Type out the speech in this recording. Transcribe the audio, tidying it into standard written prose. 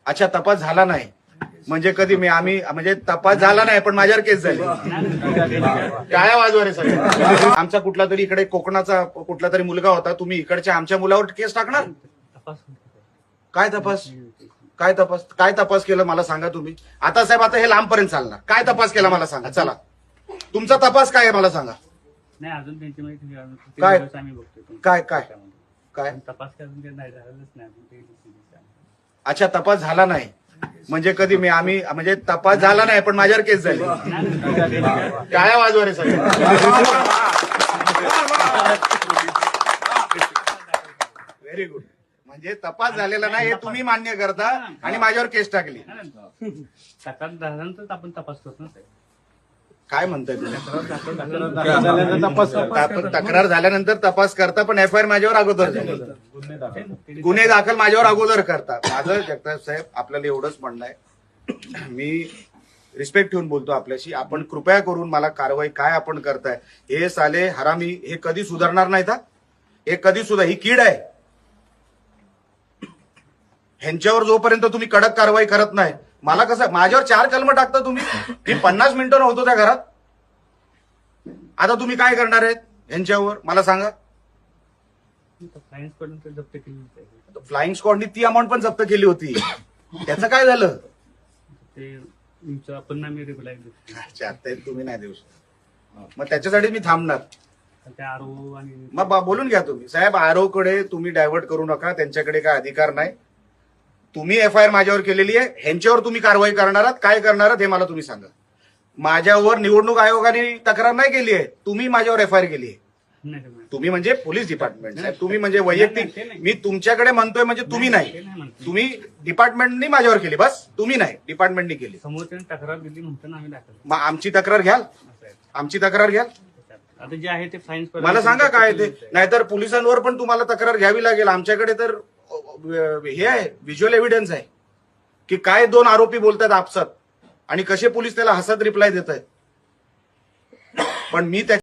अच्छा, तपास झाला नाही म्हणजे कधी आम्ही म्हणजे तपास झाला नाही पण माझ्यावर केस झाली. टाळ्या वाजवा रे सगळे. आमचा कुठला तरी इकडे कोकणाचा कुठला तरी मुलगा होता, तुम्ही इकडच्या आमच्या मुलावर केस टाकणार? काय तपास? काय तपास? काय तपास केलं मला सांगा तुम्ही. आता साहेब आता हे लांबपर्यंत चालणार. काय तपास केला मला सांगा. चला, तुमचा तपास काय आहे मला सांगा. नाही अजून त्यांची माहिती काय? आम्ही बघतोय. काय काय काय तपास करून नाही झालेच नाही. अच्छा, तपास झाला नाही म्हणजे कधी आम्ही म्हणजे तपास झाला नाही पण माझ्यावर केस झाली. टाळ्या वाजवा रे सगळे. Very good. म्हणजे तपास झालेला नाही हे तुम्ही मान्य करता आणि माझ्यावर केस टाकली. तक्रार झाल्यानंतर आपण तपास करतो ना. काय म्हणताय तुम्ही? तक्रार झाल्यानंतर तपास करता पण एफआयआर माझ्यावर अगोदर झाली. गुन्हे दाखल माझ्यावर अगोदर करता. माझं जगताप साहेब आपल्याला एवढंच म्हणणं आहे, मी रिस्पेक्ट ठेवून बोलतो आपल्याशी. आपण कृपया करून मला कारवाई काय आपण करताय हे साले हरामी हे कधी सुधारणार नाहीत. हे कधी सुद्धा ही कीड आहे. ह्यांच्यावर जोपर्यंत तुम्ही कडक कारवाई करत नाही, मला कसं माझ्यावर 4 कलम टाकता तुम्ही. मी 50 मिनिटं नव्हतो त्या घरात. आता तुम्ही काय करणार आहेत यांच्यावर मला सांगा. फ्लाइंग स्क्वॉडनी ती अमाऊंट पण जप्त केली होती. त्याचं काय झालं? ते आपण आम्ही रिप्लाय देऊ. अच्छा, ते तुम्ही नाही देऊ शकत. मग त्याच्यासाठी मी थांबणार. त्या आरो आणि मग बोलून घ्या तुम्ही साहेब. आरो कडे तुम्ही डायव्हर्ट करू नका. त्यांच्याकडे काय अधिकार नाही. तुम्ही एफआयआर माझ्यावर केलेली आहे. ह्यांच्यावर तुम्ही कारवाई करणार आहात. काय करणार आहात हे मला तुम्ही सांगा. माझ्यावर निवडणूक आयोगाने तक्रार नाही केली आहे. तुम्ही माझ्यावर एफआयआर केली आहे. तुम्ही म्हणजे पोलीस डिपार्टमेंट साहेब. तुम्ही म्हणजे वैयक्तिक. मी तुमच्याकडे म्हणतोय म्हणजे तुम्ही नाही. तुम्ही डिपार्टमेंटनी माझ्यावर केली. बस तुम्ही नाही, डिपार्टमेंटनी केली. समोरच्याने तक्रार दिली म्हणताना आम्ही दाखल. मग आमची तक्रार घ्याल. आमची तक्रार घ्याल. आता जे आहे ते फाईन मला सांगा काय ते. नाहीतर पोलिसांवर पण तुम्हाला तक्रार घ्यावी लागेल. आमच्याकडे तर हे आहे, व्हिज्युअल एव्हिडन्स आहे की काय 2 आरोपी बोलतात आपसात आणि कसे पोलीस त्याला हसत रिप्लाय देत आहेत. पण मी त्या